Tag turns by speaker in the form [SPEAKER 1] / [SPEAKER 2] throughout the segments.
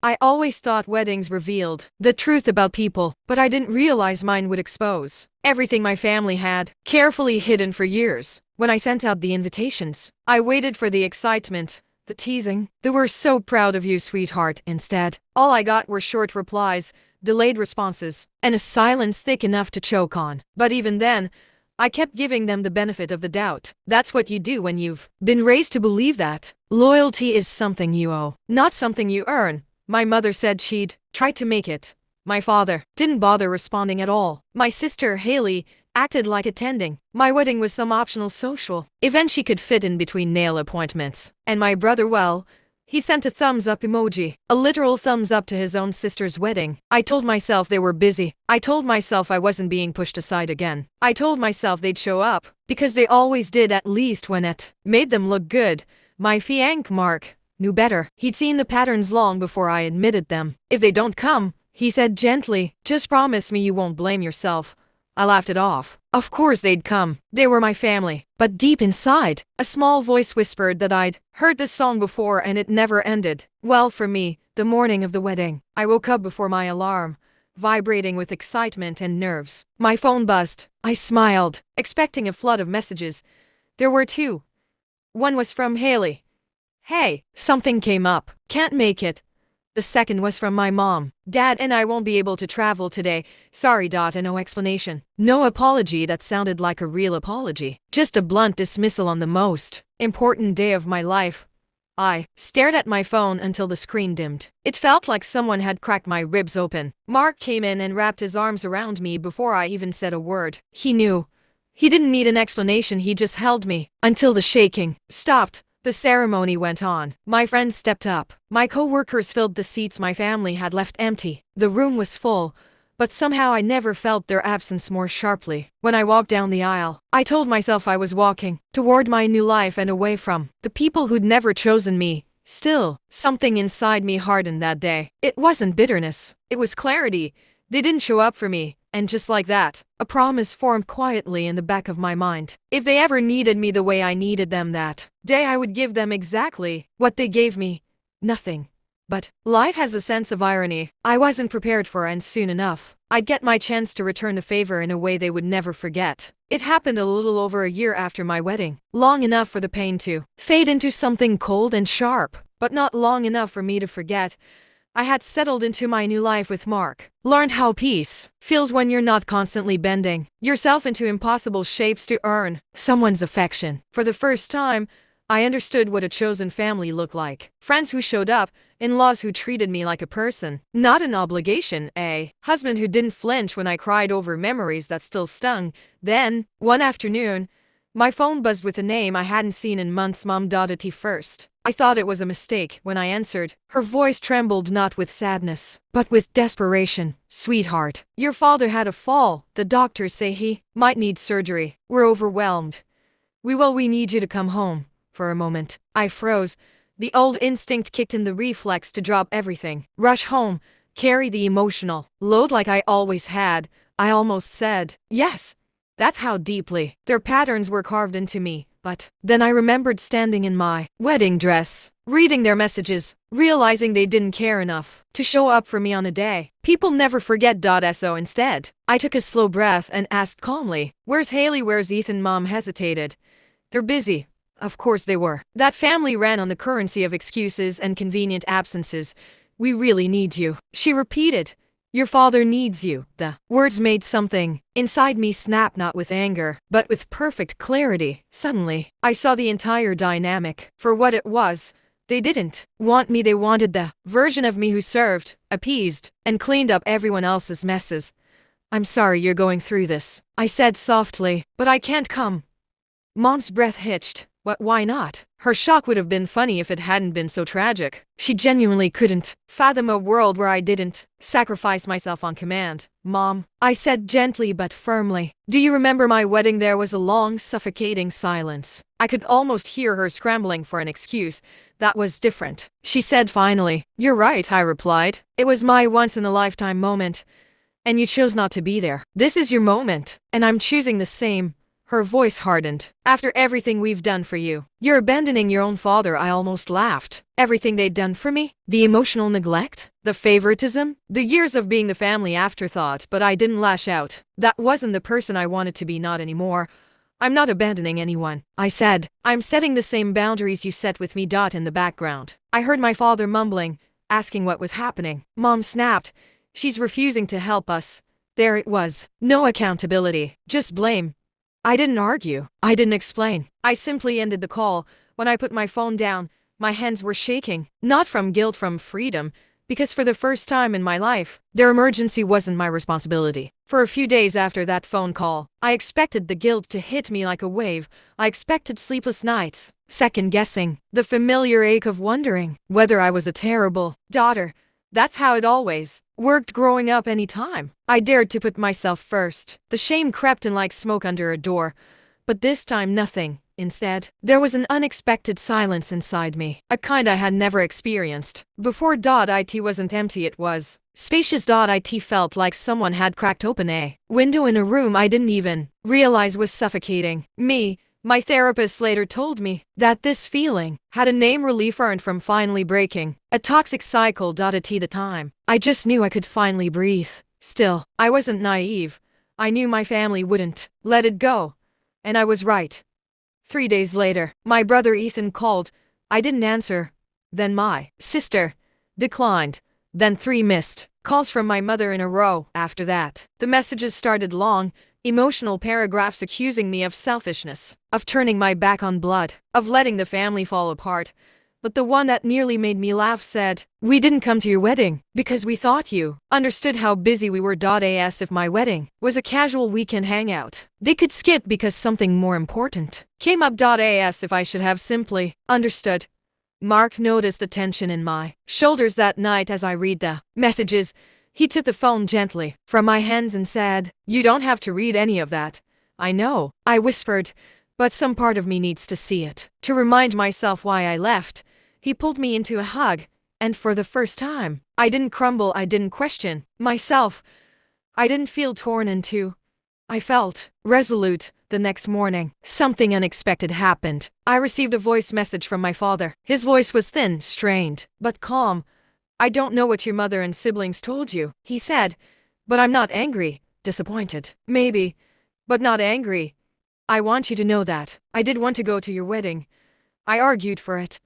[SPEAKER 1] I always thought weddings revealed the truth about people, but I didn't realize mine would expose everything my family had carefully hidden for years. When I sent out the invitations, I waited for the excitement, the teasing. "They were so proud of you, sweetheart." Instead, all I got were short replies, delayed responses, and a silence thick enough to choke on. But even then, I kept giving them the benefit of the doubt. That's what you do when you've been raised to believe that loyalty is something you owe, not something you earn. My mother said she'd try to make it. My father didn't bother responding at all. My sister, Haley, acted like attending my wedding was some optional social event she could fit in between nail appointments. And my brother, well, he sent a thumbs up emoji, a literal thumbs up to his own sister's wedding. I told myself they were busy. I told myself I wasn't being pushed aside again. I told myself they'd show up, because they always did, at least when it made them look good. My fiancé Mark knew better. He'd seen the patterns long before I admitted them. "If they don't come," he said gently, "just promise me you won't blame yourself." I laughed it off. Of course they'd come. They were my family. But deep inside, a small voice whispered that I'd heard this song before and it never ended. Well, for me, the morning of the wedding, I woke up before my alarm, vibrating with excitement and nerves. My phone buzzed. I smiled, expecting a flood of messages. There were two. One was from Haley. "Hey, something came up. Can't make it." The second was from my mom. "Dad and I won't be able to travel today. Sorry." And no explanation. No apology that sounded like a real apology. Just a blunt dismissal on the most important day of my life. I stared at my phone until the screen dimmed. It felt like someone had cracked my ribs open. Mark came in and wrapped his arms around me before I even said a word. He knew. He didn't need an explanation, he just held me until the shaking stopped. The ceremony went on. My friends stepped up. My co-workers filled the seats my family had left empty. The room was full, but somehow I never felt their absence more sharply. When I walked down the aisle, I told myself I was walking toward my new life and away from the people who'd never chosen me. Still, something inside me hardened that day. It wasn't bitterness. It was clarity. They didn't show up for me. And just like that, a promise formed quietly in the back of my mind. If they ever needed me the way I needed them that day, I would give them exactly what they gave me. Nothing. But life has a sense of irony I wasn't prepared for, and soon enough, I'd get my chance to return the favor in a way they would never forget. It happened a little over a year after my wedding, long enough for the pain to fade into something cold and sharp, but not long enough for me to forget. I had settled into my new life with Mark, learned how peace feels when you're not constantly bending yourself into impossible shapes to earn someone's affection. For the first time, I understood what a chosen family looked like. Friends who showed up, in-laws who treated me like a person, not an obligation, a husband who didn't flinch when I cried over memories that still stung. Then, one afternoon, my phone buzzed with a name I hadn't seen in months. Mom. At first, I thought it was a mistake. When I answered, her voice trembled not with sadness, but with desperation. "Sweetheart, your father had a fall. The doctors say he might need surgery. We're overwhelmed. We need you to come home." For a moment, I froze. The old instinct kicked in, the reflex to drop everything, rush home, carry the emotional load like I always had. I almost said, yes. That's how deeply their patterns were carved into me. But then I remembered standing in my wedding dress, reading their messages, realizing they didn't care enough to show up for me on a day people never forget. So instead, I took a slow breath and asked calmly, "Where's Haley? Where's Ethan?" Mom hesitated. "They're busy." Of course they were. That family ran on the currency of excuses and convenient absences. "We really need you," she repeated. "Your father needs you." The words made something inside me snap, not with anger, but with perfect clarity. Suddenly, I saw the entire dynamic for what it was. They didn't want me, they wanted the version of me who served, appeased, and cleaned up everyone else's messes. "I'm sorry you're going through this," I said softly, "but I can't come." Mom's breath hitched. Why not? Her shock would have been funny if it hadn't been so tragic. She genuinely couldn't fathom a world where I didn't sacrifice myself on command. "Mom," I said gently but firmly, "do you remember my wedding?" There was a long, suffocating silence. I could almost hear her scrambling for an excuse. "That was different," she said finally. "You're right," I replied. "It was my once-in-a-lifetime moment, and you chose not to be there. This is your moment, and I'm choosing the same." Her voice hardened. After everything we've done for you, you're abandoning your own father. I almost laughed. Everything they'd done for me? The emotional neglect? The favoritism? The years of being the family afterthought, but I didn't lash out. That wasn't the person I wanted to be, not anymore. I'm not abandoning anyone, I said. I'm setting the same boundaries you set with me. In the background, I heard my father mumbling, asking what was happening. Mom snapped. She's refusing to help us. There it was. No accountability, just blame. I didn't argue. I didn't explain. I simply ended the call. When I put my phone down, my hands were shaking. Not from guilt, from freedom. Because for the first time in my life, their emergency wasn't my responsibility. For a few days after that phone call, I expected the guilt to hit me like a wave. I expected sleepless nights, second guessing, the familiar ache of wondering whether I was a terrible daughter. That's how it always worked growing up. Any time I dared to put myself first, the shame crept in like smoke under a door. But this time nothing. Instead, there was an unexpected silence inside me, a kind I had never experienced before. It wasn't empty, it was spacious. It felt like someone had cracked open a window in a room I didn't even realize was suffocating me. My therapist later told me that this feeling had a name: relief earned from finally breaking a toxic cycle. At the time, I just knew I could finally breathe. Still, I wasn't naive. I knew my family wouldn't let it go. And I was right. 3 days later, my brother Ethan called. I didn't answer. Then my sister declined. Then 3 missed calls from my mother in a row. After that, the messages started: long, emotional paragraphs accusing me of selfishness, of turning my back on blood, of letting the family fall apart. But the one that nearly made me laugh said, "We didn't come to your wedding because we thought you understood how busy we were. As if my wedding was a casual weekend hangout they could skip because something more important came up. As if I should have simply understood." Mark noticed the tension in my shoulders that night as I read the messages. He took the phone gently from my hands and said, "You don't have to read any of that." "I know," I whispered, "but some part of me needs to see it, to remind myself why I left." He pulled me into a hug, and for the first time, I didn't crumble. I didn't question myself. I didn't feel torn in two. I felt resolute. The next morning, something unexpected happened. I received a voice message from my father. His voice was thin, strained, but calm. "I don't know what your mother and siblings told you," he said, "but I'm not angry. Disappointed, maybe, but not angry. I want you to know that I did want to go to your wedding. I argued for it.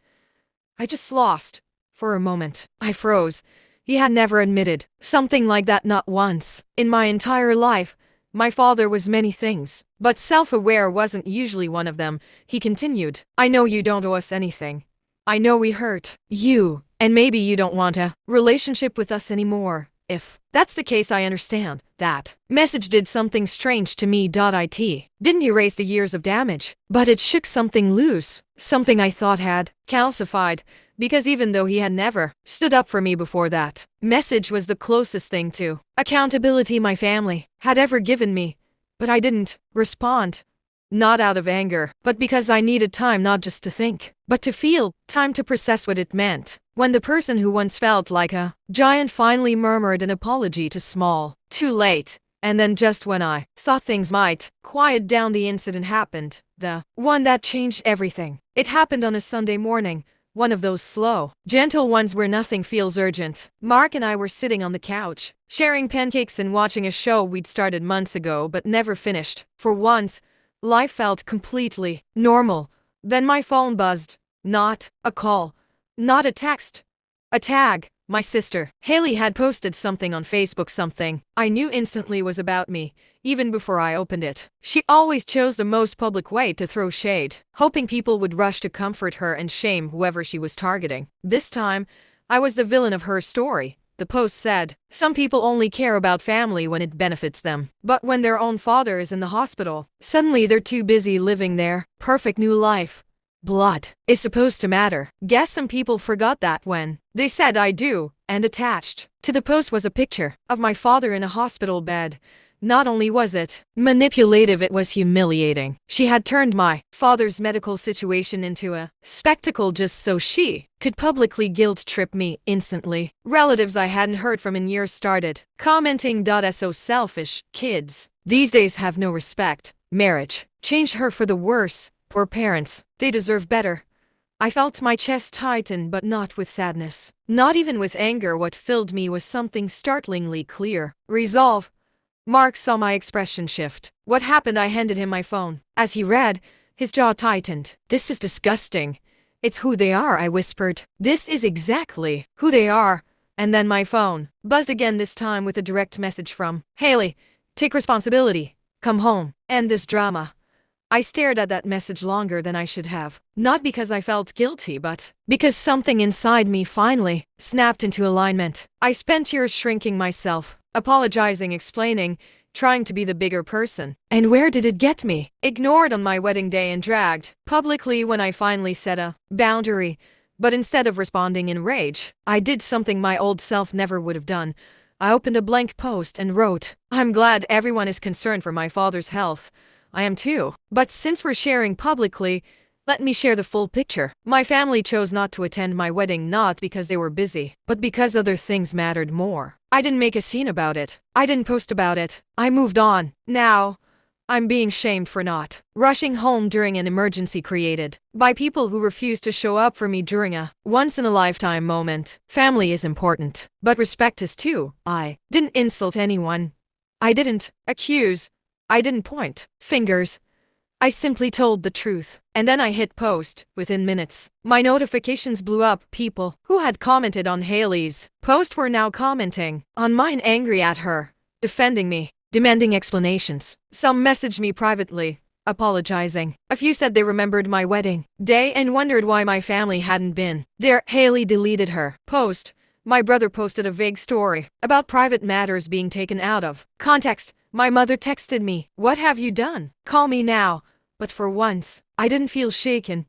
[SPEAKER 1] I just lost." For a moment, I froze. He had never admitted something like that, not once. In my entire life, my father was many things, but self-aware wasn't usually one of them. He continued, "I know you don't owe us anything. I know we hurt you, and maybe you don't want a relationship with us anymore. If that's the case, I understand." That message did something strange to me. It didn't erase the years of damage, but it shook something loose, something I thought had calcified, because even though he had never stood up for me before, that message was the closest thing to accountability my family had ever given me. But I didn't respond. Not out of anger, but because I needed time, not just to think, but to feel, time to process what it meant. When the person who once felt like a giant finally murmured an apology to small, too late. And then just when I thought things might quiet down, the incident happened. The one that changed everything. It happened on a Sunday morning. One of those slow, gentle ones where nothing feels urgent. Mark and I were sitting on the couch, sharing pancakes and watching a show we'd started months ago but never finished. For once, life felt completely normal. Then my phone buzzed. Not a call. Not a text. A tag. My sister, Haley, had posted something on Facebook, something I knew instantly was about me, even before I opened it. She always chose the most public way to throw shade, hoping people would rush to comfort her and shame whoever she was targeting. This time, I was the villain of her story. The post said, "Some people only care about family when it benefits them. But when their own father is in the hospital, suddenly they're too busy living their perfect new life. Blood is supposed to matter." Guess some people forgot that when they said "I do," and attached to the post was a picture of my father in a hospital bed. Not only was it manipulative, it was humiliating. She had turned my father's medical situation into a spectacle just so she could publicly guilt trip me. Instantly, relatives I hadn't heard from in years started commenting, "So selfish. Kids these days have no respect." Marriage changed her for the worse. Poor parents, they deserve better. I felt my chest tighten, but not with sadness. Not even with anger. What filled me was something startlingly clear. Resolve. Mark saw my expression shift. What happened? I handed him my phone. As he read, his jaw tightened. This is disgusting. It's who they are, I whispered. This is exactly who they are. And then my phone buzzed again, this time with a direct message from Haley. Take responsibility. Come home. End this drama. I stared at that message longer than I should have. Not because I felt guilty, but because something inside me finally snapped into alignment. I spent years shrinking myself, apologizing, explaining, trying to be the bigger person. And where did it get me? Ignored on my wedding day and dragged publicly when I finally set a boundary. But instead of responding in rage, I did something my old self never would have done. I opened a blank post and wrote, I'm glad everyone is concerned for my father's health. I am too. But since we're sharing publicly, let me share the full picture. My family chose not to attend my wedding, not because they were busy, but because other things mattered more. I didn't make a scene about it. I didn't post about it. I moved on. Now, I'm being shamed for not rushing home during an emergency created by people who refused to show up for me during a once-in-a-lifetime moment. Family is important, but respect is too. I didn't insult anyone. I didn't accuse. I didn't point fingers. I simply told the truth. And then I hit post. Within minutes, my notifications blew up. People who had commented on Haley's post were now commenting on mine, angry at her, defending me, demanding explanations. Some messaged me privately, apologizing. A few said they remembered my wedding day and wondered why my family hadn't been there. Haley deleted her post. My brother posted a vague story about private matters being taken out of context. My mother texted me, what have you done? Call me now. But for once, I didn't feel shaken.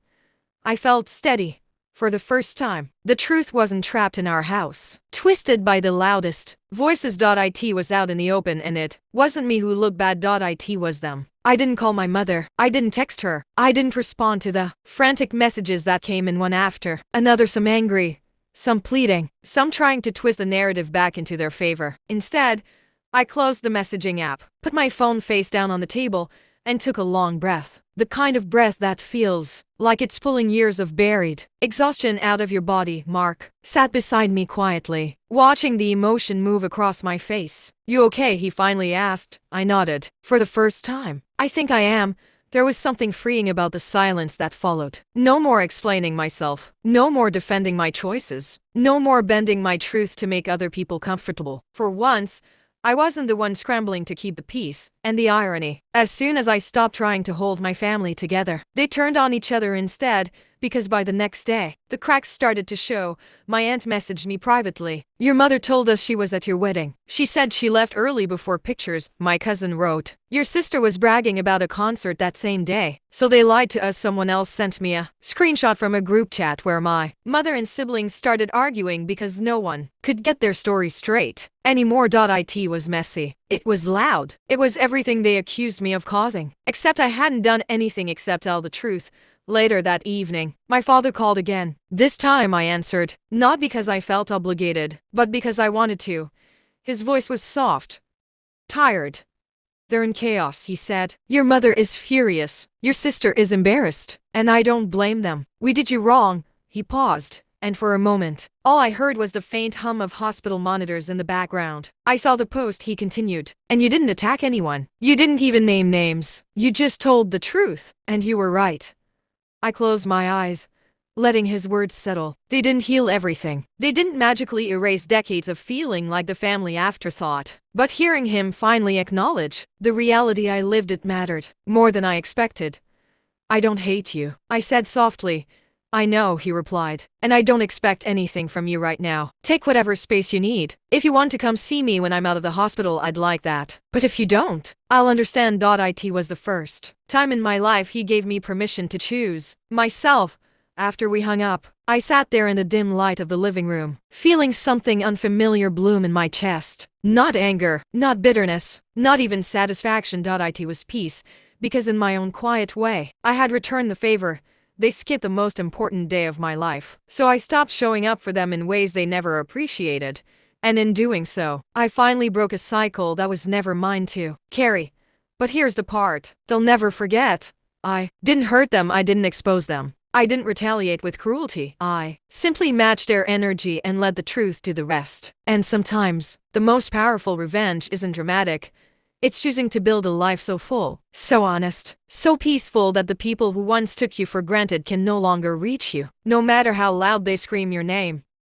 [SPEAKER 1] I felt steady. For the first time, the truth wasn't trapped in our house, twisted by the loudest voices. It was out in the open, and it wasn't me who looked bad. It was them. I didn't call my mother. I didn't text her. I didn't respond to the frantic messages that came in one after another, some angry, some pleading, some trying to twist the narrative back into their favor. Instead, I closed the messaging app, put my phone face down on the table, and took a long breath. The kind of breath that feels like it's pulling years of buried exhaustion out of your body. Mark sat beside me quietly, watching the emotion move across my face. You okay? He finally asked. I nodded. For the first time, I think I am. There was something freeing about the silence that followed. No more explaining myself. No more defending my choices. No more bending my truth to make other people comfortable. For once, I wasn't the one scrambling to keep the peace. And the irony, as soon as I stopped trying to hold my family together, they turned on each other instead, because by the next day, the cracks started to show. My aunt messaged me privately. Your mother told us she was at your wedding. She said she left early before pictures. My cousin wrote, your sister was bragging about a concert that same day. So they lied to us. Someone else sent me a screenshot from a group chat where my mother and siblings started arguing because no one could get their story straight anymore. It was messy. It was loud. It was everything they accused me of causing. Except I hadn't done anything except tell the truth. Later that evening, my father called again. This time I answered, not because I felt obligated, but because I wanted to. His voice was soft, tired. They're in chaos, he said. Your mother is furious. Your sister is embarrassed. And I don't blame them. We did you wrong. He paused. And for a moment, all I heard was the faint hum of hospital monitors in the background. I saw the post. He continued. And you didn't attack anyone. You didn't even name names. You just told the truth. And you were right. I closed my eyes, letting his words settle. They didn't heal everything. They didn't magically erase decades of feeling like the family afterthought. But hearing him finally acknowledge the reality I lived, it mattered more than I expected. I don't hate you, I said softly. I know, he replied, and I don't expect anything from you right now. Take whatever space you need. If you want to come see me when I'm out of the hospital, I'd like that. But if you don't, I'll understand. It was the first time in my life he gave me permission to choose myself. After we hung up, I sat there in the dim light of the living room, feeling something unfamiliar bloom in my chest. Not anger, not bitterness, not even satisfaction. It was peace, because in my own quiet way, I had returned the favor. They skipped the most important day of my life, so I stopped showing up for them in ways they never appreciated. And in doing so, I finally broke a cycle that was never mine to carry. But here's the part they'll never forget. I didn't hurt them, I didn't expose them. I didn't retaliate with cruelty. I simply matched their energy and let the truth do the rest. And sometimes, the most powerful revenge isn't dramatic. It's choosing to build a life so full, so honest, so peaceful that the people who once took you for granted can no longer reach you, no matter how loud they scream your name.